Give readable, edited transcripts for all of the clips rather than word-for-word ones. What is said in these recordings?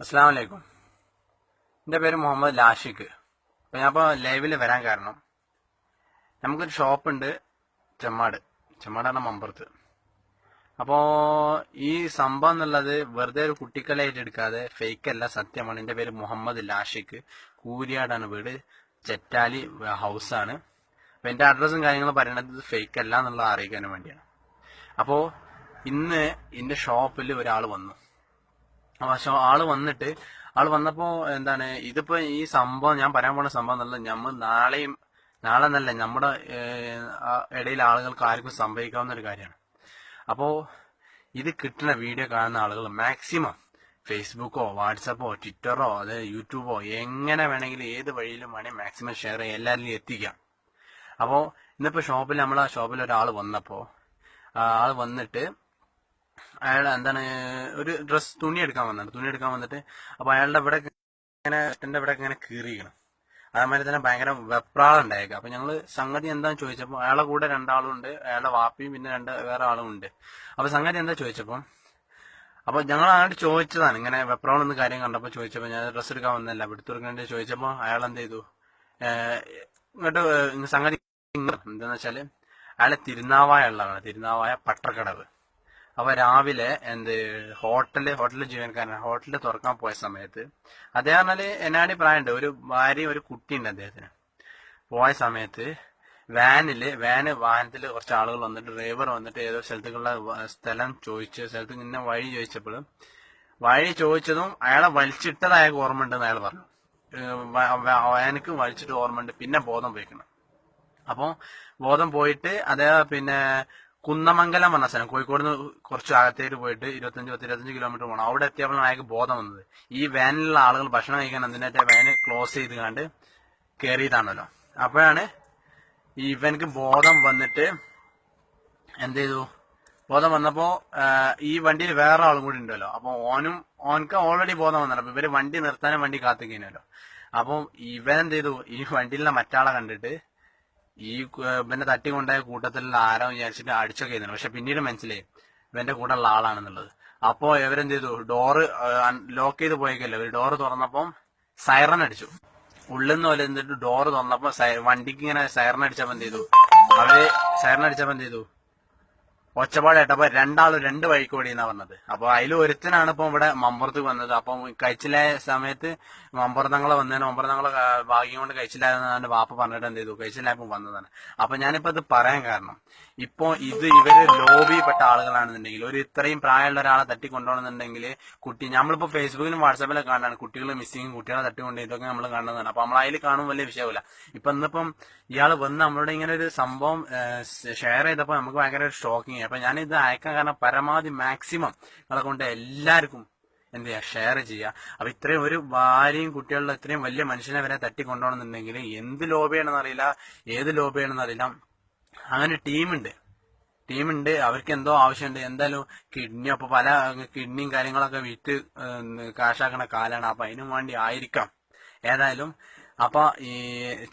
അസ്സലാമു അലൈക്കും. എൻ്റെ പേര് മുഹമ്മദ് ലാഷിഖ്. അപ്പോൾ ഞാനിപ്പോൾ ലൈവിൽ വരാൻ കാരണം, നമുക്കൊരു ഷോപ്പുണ്ട് ചെമ്മാടാണ് മമ്പുറത്ത്. അപ്പോൾ ഈ സംഭവം എന്നുള്ളത് വെറുതെ ഒരു കുട്ടിക്കളിയായിട്ട് എടുക്കാതെ ഫേക്ക് അല്ല, സത്യമാണ്. എൻ്റെ പേര് മുഹമ്മദ് ലാഷിഖ്, കൂരിയാടാണ് വീട്, ചെറ്റാലി ഹൗസാണ്. അപ്പോൾ എൻ്റെ അഡ്രസ്സും കാര്യങ്ങളും പറയുന്നത് ഫേക്ക് അല്ല എന്നുള്ളത് അറിയിക്കാൻ വേണ്ടിയാണ്. അപ്പോൾ ഇന്ന് എൻ്റെ ഷോപ്പിൽ ഒരാൾ വന്നു. പക്ഷെ ആള് വന്നപ്പോ എന്താണ് ഇതിപ്പോ ഈ സംഭവം ഞാൻ പറയാൻ പോണ സംഭവം എന്നുള്ളത് നമ്മൾ നാളെ എന്നല്ല നമ്മുടെ ഇടയിൽ ആളുകൾക്ക് ആർക്കും സംഭവിക്കാവുന്ന ഒരു കാര്യമാണ്. അപ്പോ ഇത് കിട്ടുന്ന വീഡിയോ കാണുന്ന ആളുകൾ മാക്സിമം ഫേസ്ബുക്കോ വാട്സപ്പോ ട്വിറ്ററോ അത് യൂട്യൂബോ എങ്ങനെ വേണമെങ്കിലും ഏത് വഴിയിലും വേണമെങ്കിൽ മാക്സിമം ഷെയർ ചെയ്യുക, എല്ലാവരിലും എത്തിക്കാം. അപ്പോൾ ഇന്നിപ്പോ നമ്മളെ ഷോപ്പിൽ ഒരാൾ വന്നപ്പോ ആള് വന്നിട്ട് അയാൾ എന്താണ് ഒരു തുണി എടുക്കാൻ വന്നിട്ട് അപ്പൊ അയാളുടെ ഇവിടെ ഇങ്ങനെ എന്റെ ഇവിടെ ഇങ്ങനെ കീറിയിരിക്കണം. അതേമാതിരി തന്നെ ഭയങ്കര വെപ്രാളം ഉണ്ടായേക്കാം. അപ്പൊ ഞങ്ങള് സംഗതി എന്താന്ന് ചോദിച്ചപ്പോ അയാളെ കൂടെ രണ്ടാളും ഉണ്ട്, അയാളുടെ വാപ്പിയും പിന്നെ വേറെ ആളും ഉണ്ട്. അപ്പൊ സംഗതി എന്താ ചോദിച്ചപ്പോ അപ്പൊ ഞങ്ങൾ അങ്ങോട്ട് ചോദിച്ചതാണ്, ഇങ്ങനെ വെപ്രാളം ഒന്ന് കാര്യം കണ്ടപ്പോ ചോദിച്ചപ്പോ ഞാൻ ഡ്രസ്സ് എടുക്കാൻ വന്നല്ല എടുത്തു കൊടുക്കേണ്ടി ചോദിച്ചപ്പോ അയാൾ എന്ത് ചെയ്തു, ഇങ്ങോട്ട് സംഗതി എന്താന്ന് വെച്ചാല് അയാളെ തിരുനാവായ പട്ടർക്കടവ്. അപ്പൊ രാവിലെ ഹോട്ടലിൽ ജീവനക്കാരനാണ്. ഹോട്ടലിൽ തുറക്കാൻ പോയ സമയത്ത് അദ്ദേഹം പറഞ്ഞാല് എന്നാടി പ്രായമുണ്ട്, ഒരു ഭാര്യയും ഒരു കുട്ടിയുണ്ട് അദ്ദേഹത്തിന്. പോയ സമയത്ത് വാഹനത്തിൽ കുറച്ച് ആളുകൾ വന്നിട്ട് ഡ്രൈവർ വന്നിട്ട് ഏതോ സ്ഥലത്തേക്കുള്ള സ്ഥലത്ത് ഇന്ന വഴി ചോദിച്ചതും അയാളെ വലിച്ചിട്ടത് അയാൾക്ക് ഓർമ്മ ഉണ്ടെന്ന് അയാൾ പറഞ്ഞു. വാനക്ക് വലിച്ചിട്ട് ഓർമ്മ ഉണ്ട്. പിന്നെ ബോധം പോയിക്കണം. അപ്പൊ ബോധം പോയിട്ട് അദ്ദേഹം പിന്നെ കുന്നമംഗലം പറഞ്ഞ സ്ഥലം, കോഴിക്കോട് നിന്ന് കുറച്ച് അകത്തേക്ക് പോയിട്ട് 25 കിലോമീറ്റർ പോകണം. അവിടെ എത്തിയപ്പോഴാണ് അയാൾക്ക് ബോധം വന്നത്. ഈ വാനിലുള്ള ആളുകൾ ഭക്ഷണം കഴിക്കാൻ എന്തിനായിട്ട് വാന് ക്ലോസ് ചെയ്ത് കണ്ട് കയറിയതാണല്ലോ. അപ്പോഴാണ് ഇവനക്ക് ബോധം വന്നിട്ട് എന്ത് ചെയ്തു, ബോധം വന്നപ്പോ ഈ വണ്ടിയിൽ വേറെ ആളും കൂടി ഉണ്ടല്ലോ. അപ്പൊ ഓനക്ക് ഓൾറെഡി ബോധം വന്നല്ലോ. അപ്പൊ ഇവര് വണ്ടി നിർത്താനും വണ്ടി കാത്തുകഴിഞ്ഞല്ലോ. അപ്പം ഇവൻ എന്ത് ചെയ്തു, ഈ വണ്ടിയിലുള്ള മറ്റാളെ കണ്ടിട്ട് ഈ ഇവന്റെ തട്ടിക്കൊണ്ടായ കൂട്ടത്തിലുള്ള ആരോ വിചാരിച്ചിട്ട് അടിച്ചൊക്കെ ചെയ്യുന്നുണ്ട്. പക്ഷെ പിന്നീട് മനസ്സിലായി ഇവന്റെ കൂടെ ഉള്ള ആളാണെന്നുള്ളത്. അപ്പോ ഇവരെന്ത് ചെയ്തു, ഡോറ് ലോക്ക് ചെയ്ത് പോയേക്കല്ലോ, ഒരു ഡോറ് തുറന്നപ്പം സൈറൻ അടിച്ചു. ഉള്ളിൽ നിന്ന് പോലെ എന്നിട്ട് ഡോറ് തുറന്നപ്പോ വണ്ടിക്ക് ഇങ്ങനെ സൈറൻ അടിച്ചപ്പോ എന്ത് ചെയ്തു, ഒച്ചപ്പാട് കേട്ടപ്പോ രണ്ടാളും രണ്ട് വഴിക്ക് ഓടിയെന്നാ പറഞ്ഞത്. അപ്പൊ അതിൽ ഒരുത്തനാണ് ഇപ്പൊ ഇവിടെ മമ്പുറത്ത് വന്നത്. അപ്പൊ കഴിച്ചിലായ സമയത്ത് മമ്പുറത്തങ്ങളെ ഭാഗ്യം കൊണ്ട് കഴിച്ചില്ലായെന്നാണ് വാപ്പ പറഞ്ഞിട്ട് എന്ത് ചെയ്തു, കഴിച്ചിലായപ്പോ വന്നതാണ്. അപ്പൊ ഞാനിപ്പോ ഇത് പറയാൻ കാരണം, ഇപ്പൊ ഇവര് ലോബിയിൽപ്പെട്ട ആളുകളാണെന്നുണ്ടെങ്കിൽ, ഒരു ഇത്രയും പ്രായമുള്ള ഒരാളെ തട്ടിക്കൊണ്ടുപോകണമെന്നുണ്ടെങ്കിൽ നമ്മളിപ്പോ ഫേസ്ബുക്കിലും വാട്സാപ്പിലൊക്കെ കാണാണ് കുട്ടികൾ മിസ്സിങ്, കുട്ടികളെ തട്ടിക്കൊണ്ട് ഇതൊക്കെ നമ്മൾ കാണുന്നതാണ്. അപ്പൊ നമ്മൾ അതിൽ കാണുമ്പോൾ വലിയ വിഷയമില്ല. ഇന്നിപ്പം ഇയാൾ വന്ന് നമ്മളുടെ ഇങ്ങനെ ഒരു സംഭവം ഷെയർ ചെയ്തപ്പോ നമുക്ക് ഭയങ്കര ഒരു ഷോക്കിങ്. അപ്പൊ ഞാൻ ഇത് അയക്കാൻ കാരണം പരമാവധി മാക്സിമം നിങ്ങളെ കൊണ്ട് എല്ലാവർക്കും എന്ത് ചെയ്യുക, ഷെയർ ചെയ്യുക. അപ്പൊ ഇത്രയും ഒരു ഭാര്യയും കുട്ടികളുടെ ഇത്രയും വലിയ മനുഷ്യനെ വരെ തട്ടിക്കൊണ്ടുപോകണമെന്നുണ്ടെങ്കിൽ എന്ത് ലോബിയാണെന്ന് അറിയില്ല, ഏത് ലോബിയാണെന്ന് അറിയില്ല. അങ്ങനെ ടീമുണ്ട് അവർക്ക് എന്തോ ആവശ്യമുണ്ട്. എന്തായാലും കിഡ്നി, അപ്പൊ പല കിഡ്നിയും കാര്യങ്ങളൊക്കെ വിറ്റ് കാശാക്കണ കാലാണ്. അപ്പൊ അതിനും വേണ്ടി ആയിരിക്കാം. ഏതായാലും അപ്പൊ ഈ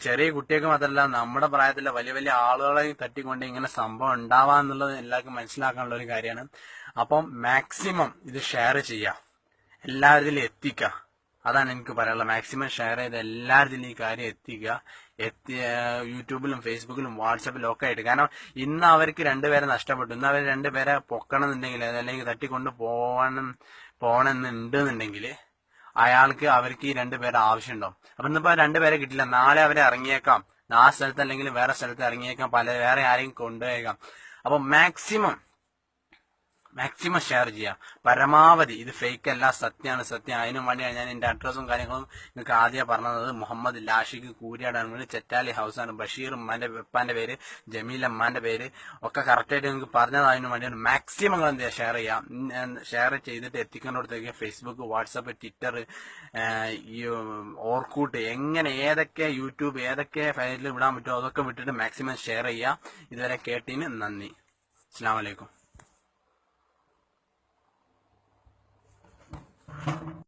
ചെറിയ കുട്ടികൾക്ക് മാത്രമല്ല, നമ്മുടെ പ്രായത്തിലെ വലിയ വലിയ ആളുകളെ തട്ടിക്കൊണ്ട് ഇങ്ങനെ സംഭവം ഉണ്ടാവാന്നുള്ളത് എല്ലാവർക്കും മനസ്സിലാക്കാനുള്ള ഒരു കാര്യമാണ്. അപ്പം മാക്സിമം ഇത് ഷെയർ ചെയ്യുക, എല്ലാവരിലും എത്തിക്കുക. അതാണ് എനിക്ക് പറയാനുള്ളത്. മാക്സിമം ഷെയർ ചെയ്ത് എല്ലാവരിലും ഈ കാര്യം എത്തിക്കുക. യൂട്യൂബിലും ഫേസ്ബുക്കിലും വാട്സാപ്പിലും ഒക്കെ ആയിട്ട്. കാരണം ഇന്ന് അവർക്ക് രണ്ടുപേരെ നഷ്ടപ്പെട്ടു. ഇന്ന് അവർ രണ്ടുപേരെ പൊക്കണം എന്നുണ്ടെങ്കിൽ, അല്ലെങ്കിൽ തട്ടിക്കൊണ്ട് പോകണമെന്നുണ്ടെന്നുണ്ടെങ്കിൽ അവർക്ക് ഈ രണ്ടുപേരെ ആവശ്യമുണ്ടാവും. അപ്പൊ ഇന്നിപ്പോ രണ്ടുപേരെ കിട്ടില്ല, നാളെ അവരെ ഇറങ്ങിയേക്കാം, ആ സ്ഥലത്ത് അല്ലെങ്കിൽ വേറെ സ്ഥലത്ത് ഇറങ്ങിയേക്കാം, വേറെ ആരെയും കൊണ്ടുപോയേക്കാം. അപ്പൊ മാക്സിമം ഷെയർ ചെയ്യാം പരമാവധി. ഇത് ഫേക്ക് അല്ല, സത്യമാണ്. അതിനു വേണ്ടിയാണ് ഞാൻ എന്റെ അഡ്രസ്സും കാര്യങ്ങളും നിങ്ങൾക്ക് ആദ്യം പറഞ്ഞത്. മുഹമ്മദ് ലാഷിഖ്, കൂരിയാടാണ്, ചെറ്റാലി ഹൗസാണ്. ബഷീർ ഉപ്പാന്റെ പേര്, ജമീൽ അമ്മാന്റെ പേര് ഒക്കെ കറക്റ്റായിട്ട് നിങ്ങൾക്ക് പറഞ്ഞത്. അതിനു വേണ്ടിയാണ് മാക്സിമം നിങ്ങൾ എന്ത് ചെയ്യുക, ഷെയർ ചെയ്തിട്ട് എത്തിക്കേണ്ടടുത്തേക്ക് ഫേസ്ബുക്ക്, വാട്സാപ്പ്, ട്വിറ്റർ, ഈ ഓർക്കൂട്ട്, എങ്ങനെ ഏതൊക്കെ യൂട്യൂബ് ഏതൊക്കെ ഫയലിൽ വിടാൻ പറ്റുമോ അതൊക്കെ വിട്ടിട്ട് മാക്സിമം ഷെയർ ചെയ്യുക. ഇതുവരെ കേട്ടതിന് നന്ദി. അസ്സലാമു അലൈക്കും.